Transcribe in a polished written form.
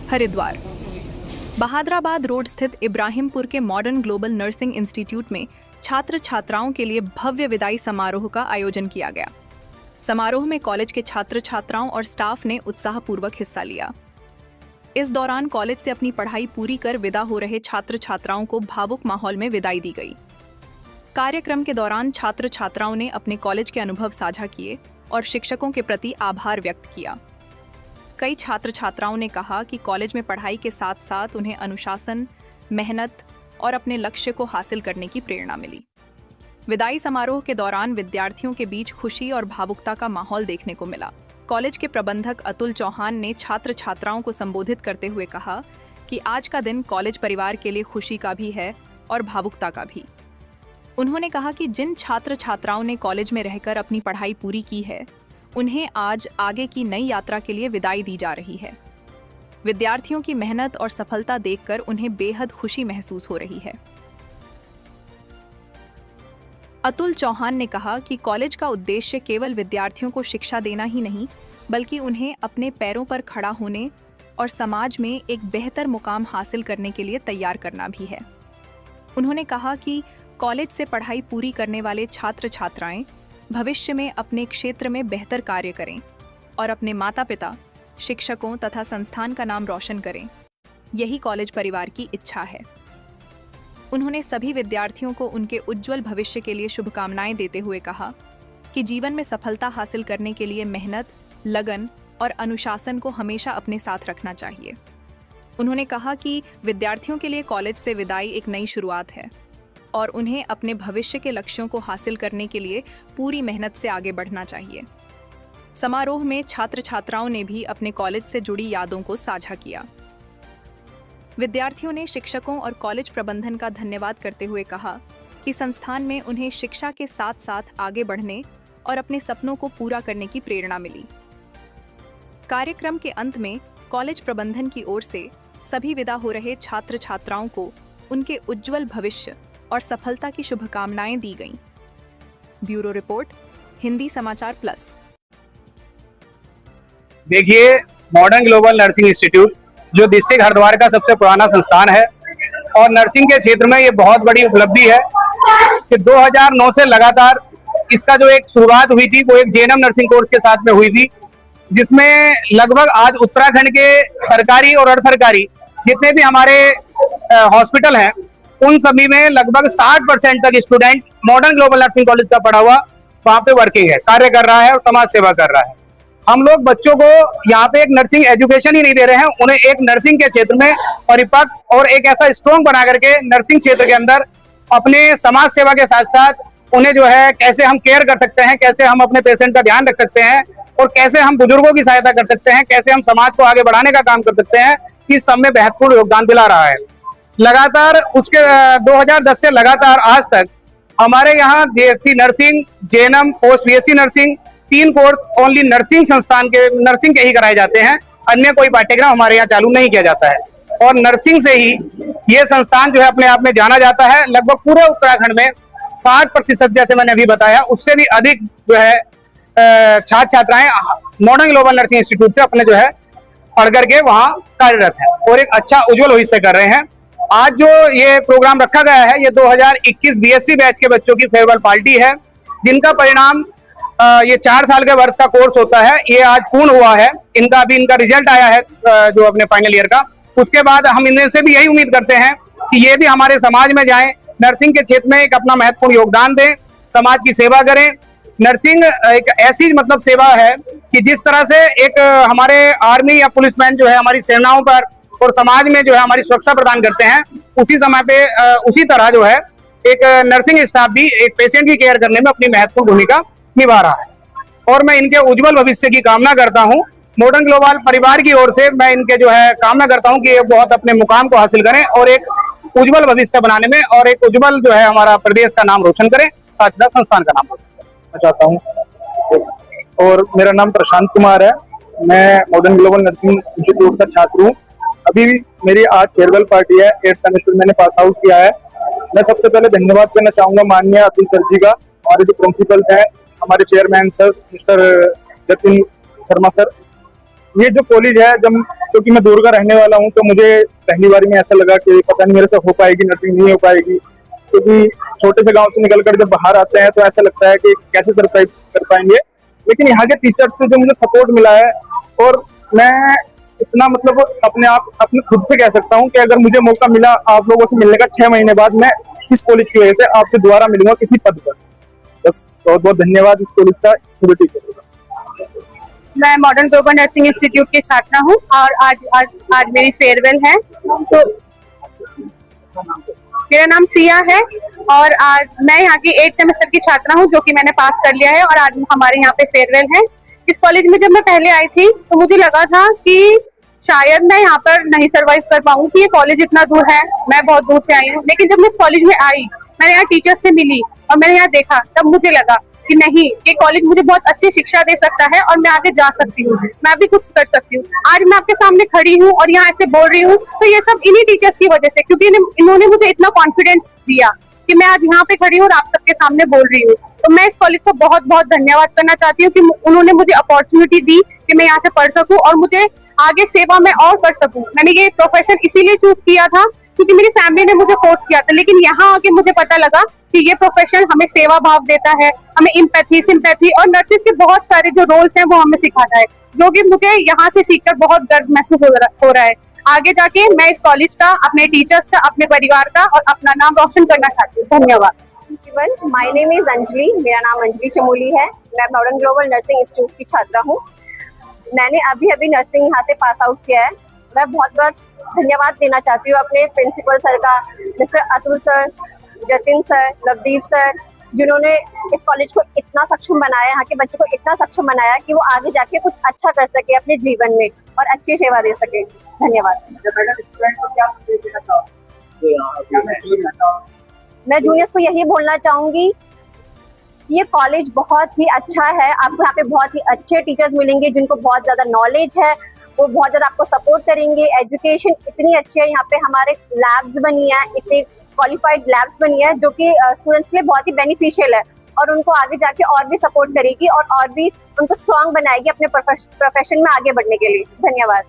Haridwar. Bahadurabad road स्थित इब्राहिमपुर के modern global nursing institute में छात्र छात्राओं के लिए भव्य विदाई समारोह का आयोजन किया गया। समारोह में कॉलेज के छात्र छात्राओं और स्टाफ ने उत्साहपूर्वक हिस्सा लिया। इस दौरान कॉलेज से अपनी पढ़ाई पूरी कर विदा हो रहे छात्र छात्राओं को भावुक माहौल में विदाई दी गई। कार्यक्रम के दौरान छात्र छात्राओं ने अपने कॉलेज के अनुभव साझा किए और शिक्षकों के प्रति आभार व्यक्त किया। कई छात्र छात्राओं ने कहा कि कॉलेज में पढ़ाई के साथ साथ उन्हें अनुशासन, मेहनत और अपने लक्ष्य को हासिल करने की प्रेरणा मिली। विदाई समारोह के दौरान विद्यार्थियों के बीच खुशी और भावुकता का माहौल देखने को मिला। कॉलेज के प्रबंधक अतुल चौहान ने छात्र छात्राओं को संबोधित करते हुए कहा कि आज का दिन कॉलेज परिवार के लिए खुशी का भी है और भावुकता का भी। उन्होंने कहा कि जिन छात्र छात्राओं ने कॉलेज में रहकर अपनी पढ़ाई पूरी की है, उन्हें आज आगे की नई यात्रा के लिए विदाई दी जा रही है। विद्यार्थियों की मेहनत और सफलता देखकर उन्हें बेहद खुशी महसूस हो रही है। अतुल चौहान ने कहा कि कॉलेज का उद्देश्य केवल विद्यार्थियों को शिक्षा देना ही नहीं, बल्कि उन्हें अपने पैरों पर खड़ा होने और समाज में एक बेहतर मुकाम हासिल करने के लिए तैयार करना भी है। उन्होंने कहा कि कॉलेज से पढ़ाई पूरी करने वाले छात्र छात्राएं भविष्य में अपने क्षेत्र में बेहतर कार्य करें और अपने माता पिता, शिक्षकों तथा संस्थान का नाम रोशन करें। यही कॉलेज परिवार की इच्छा है। उन्होंने सभी विद्यार्थियों को उनके उज्जवल भविष्य के लिए शुभकामनाएं देते हुए कहा कि जीवन में सफलता हासिल करने के लिए मेहनत, लगन और अनुशासन को हमेशा अपने साथ रखना चाहिए। उन्होंने कहा कि विद्यार्थियों के लिए कॉलेज से विदाई एक नई शुरुआत है और उन्हें अपने भविष्य के लक्ष्यों को हासिल करने के लिए पूरी मेहनत से आगे बढ़ना चाहिए। समारोह में छात्र छात्राओं ने भी अपने कॉलेज से जुड़ी यादों को साझा किया। विद्यार्थियों ने शिक्षकों और कॉलेज प्रबंधन का धन्यवाद करते हुए कहा कि संस्थान में उन्हें शिक्षा के साथ साथ आगे बढ़ने और अपने सपनों को पूरा करने की प्रेरणा मिली। कार्यक्रम के अंत में कॉलेज प्रबंधन की ओर से सभी विदा हो रहे छात्र छात्राओं को उनके उज्जवल भविष्य और सफलता की शुभकामनाएं दी गईं। ब्यूरो रिपोर्ट, हिंदी समाचार प्लस। देखिए, मॉडर्न ग्लोबल नर्सिंग इंस्टीट्यूट जो डिस्ट्रिक्ट हरिद्वार का सबसे पुराना संस्थान है और नर्सिंग के क्षेत्र में ये बहुत बड़ी उपलब्धि है कि 2009 से लगातार इसका जो एक शुरुआत हुई थी वो एक जेएनएम नर्सिंग कोर्स के साथ में हुई थी, जिसमें लगभग आज उत्तराखंड के सरकारी और अर्ध सरकारी जितने भी हमारे हॉस्पिटल हैं उन सभी में लगभग 60% तक student modern global nursing college का पढ़ा हुआ वहां पे वर्किंग है, कार्य कर रहा है और समाज सेवा कर रहा है। हम लोग बच्चों को यहाँ पे एक नर्सिंग एजुकेशन ही नहीं दे रहे हैं, उन्हें एक नर्सिंग के क्षेत्र में परिपक्व और एक ऐसा स्ट्रॉन्ग बना करके नर्सिंग क्षेत्र के अंदर अपने समाज सेवा के साथ साथ उन्हें जो है कैसे हम केयर कर सकते हैं, कैसे हम अपने पेशेंट का ध्यान रख सकते हैं और कैसे हम बुजुर्गों की सहायता कर सकते हैं, कैसे हम समाज को आगे बढ़ाने का काम कर सकते हैं, इस सब में महत्वपूर्ण योगदान दिला रहा है। लगातार उसके 2010 से लगातार आज तक हमारे यहाँ BSc nursing, GNM, post BSc nursing 3 course only nursing संस्थान के नर्सिंग के ही कराए जाते हैं। अन्य कोई पाठ्यक्रम हमारे यहाँ चालू नहीं किया जाता है और नर्सिंग से ही ये संस्थान जो है अपने आप में जाना जाता है। लगभग पूरे उत्तराखंड में 60% जैसे मैंने अभी बताया, उससे भी अधिक जो है छात्र छात्राएं मॉडर्न ग्लोबल नर्सिंग इंस्टीट्यूट से अपने जो है पढ़ करके वहाँ कार्यरत है और एक अच्छा उज्जवल भविष्य कर रहे हैं। आज जो ये प्रोग्राम रखा गया है ये 2021 बीएससी बैच के बच्चों की फेयरवेल पार्टी है, जिनका परिणाम ये 4 साल के वर्ष का कोर्स होता है, ये आज पूर्ण हुआ है। इनका रिजल्ट आया है जो अपने फाइनल ईयर का। उसके बाद हम इनसे से भी यही उम्मीद करते हैं कि ये भी हमारे समाज में जाएं, नर्सिंग के क्षेत्र में एक अपना महत्वपूर्ण योगदान दें, समाज की सेवा करें। नर्सिंग एक ऐसी मतलब सेवा है कि जिस तरह से एक हमारे आर्मी या पुलिसमैन जो है हमारी सेनाओं पर और समाज में जो है हमारी सुरक्षा प्रदान करते हैं, उसी समय पे उसी तरह जो है एक नर्सिंग स्टाफ भी एक पेशेंट की केयर करने में अपनी महत्वपूर्ण भूमिका निभा रहा है और मैं इनके उज्जवल भविष्य की कामना करता हूं। मॉडर्न ग्लोबल परिवार की ओर से मैं इनके जो है कामना करता हूं कि ये बहुत अपने मुकाम को हासिल करें और एक उज्जवल भविष्य बनाने में और एक उज्जवल जो है हमारा प्रदेश का नाम रोशन करें, साथ ही संस्थान का नाम रोशन करना चाहता हूँ। और मेरा नाम प्रशांत कुमार है, मैं मॉडर्न ग्लोबल नर्सिंग इंस्टीट्यूट का छात्र हूँ। अभी मेरी आज फेयरवेल पार्टी है, 8th सेमेस्टर मैंने पास आउट किया है। मैं सबसे पहले धन्यवाद करना चाहूंगा माननीय अतुल सर जी का, हमारे जो प्रिंसिपल हैं, हमारे chairman sir mister Jatin Sharma sir, ये जो कॉलेज है, जब क्योंकि मैं दूर का रहने वाला हूँ, तो मुझे पहली बारी में ऐसा लगा कि पता नहीं मेरे से हो पाएगी नर्सिंग, नहीं हो पाएगी, क्योंकि छोटे से गांव से निकलकर जब बाहर आते हैं तो ऐसा लगता है कि कैसे सरवाइव कर पाएंगे। लेकिन यहाँ के टीचर्स से जो मुझे सपोर्ट मिला है, और मैं इतना मतलब अपने खुद से कह सकता हूँ कि अगर मुझे मौका मिला आप लोगों से मिलने का 6 महीने बाद, मैं इस कॉलेज की वजह से आपसे दोबारा मिलूंगा किसी पद पर। बस बहुत बहुत धन्यवाद इस कॉलेज का, सभी टीचर का। मैं मॉडर्न ग्लोबल नर्सिंग इंस्टीट्यूट की छात्रा हूँ और आज मेरी फेयरवेल है। तो मेरा नाम सिया है और आज मैं यहाँ की 8th सेमेस्टर की छात्रा हूँ, जो कि मैंने पास कर लिया है, और आज हमारे यहाँ पे फेयरवेल है। इस कॉलेज में जब मैं पहले आई थी तो मुझे लगा था कि शायद मैं यहाँ पर नहीं सरवाइव कर पाऊंगी, ये कॉलेज इतना दूर है, मैं बहुत दूर से आई हूँ। लेकिन जब मैं इस कॉलेज में आई, मैंने यहाँ टीचर्स से मिली और मैंने यहाँ देखा, तब मुझे लगा कि नहीं, ये कॉलेज मुझे बहुत अच्छी शिक्षा दे सकता है और मैं आगे जा सकती हूँ, मैं भी कुछ कर सकती हूँ। आज मैं आपके सामने खड़ी हूँ और यहाँ ऐसे बोल रही हूँ, तो ये सब इन्हीं टीचर्स की वजह से, क्योंकि इन्होंने मुझे इतना कॉन्फिडेंस दिया कि मैं आज यहाँ पे खड़ी हूँ और आप सबके सामने बोल रही हूँ। तो मैं इस कॉलेज को बहुत बहुत धन्यवाद करना चाहती हूँ कि उन्होंने मुझे अपॉर्चुनिटी दी कि मैं यहाँ से पढ़ सकूँ और मुझे आगे सेवा में और कर सकूँ। मैंने ये प्रोफेशन इसीलिए चूज किया था क्योंकि मेरी फैमिली ने मुझे फोर्स किया था, लेकिन यहाँ आके मुझे पता लगा कि ये प्रोफेशन हमें सेवा भाव देता है, हमें इम्पैथी, सिंपैथी और नर्सिस के बहुत सारे जो रोल्स हैं वो हमें सिखाता है, जो कि मुझे यहाँ से सीखकर बहुत गर्व महसूस हो रहा है। आगे जाके मैं इस कॉलेज का, अपने टीचर्स का, अपने परिवार का और अपना नाम रोशन करना चाहती हूँ। धन्यवाद। माय नेम इज अंजलि, मेरा नाम अंजलि चमोली है। मैं मॉडर्न ग्लोबल नर्सिंग इंस्टीट्यूट की छात्रा हूँ। मैंने अभी नर्सिंग यहाँ से पास आउट किया है। मैं बहुत बहुत धन्यवाद देना चाहती हूँ अपने प्रिंसिपल सर का, mister Atul sir, Jatin sir, Navdeep sir, जिन्होंने इस कॉलेज को इतना सक्षम बनाया, यहाँ के बच्चों को इतना सक्षम बनाया कि वो आगे जाके कुछ अच्छा कर सके अपने जीवन में और अच्छी सेवा दे सके। धन्यवाद। मैं जूनियर्स को यही बोलना चाहूंगी, ये कॉलेज बहुत ही अच्छा है। आपको यहाँ पे बहुत ही अच्छे टीचर्स मिलेंगे जिनको बहुत ज्यादा नॉलेज है, वो बहुत ज्यादा आपको सपोर्ट करेंगे। एजुकेशन इतनी अच्छी है, यहाँ पे हमारे लैब्स बनी है, इतनी क्वालिफाइड लैब्स बनी है जो कि स्टूडेंट्स के लिए बहुत ही बेनिफिशियल है और उनको आगे जाके और भी सपोर्ट करेगी और भी उनको स्ट्रांग बनाएगी अपने प्रोफेशन में आगे बढ़ने के लिए। धन्यवाद।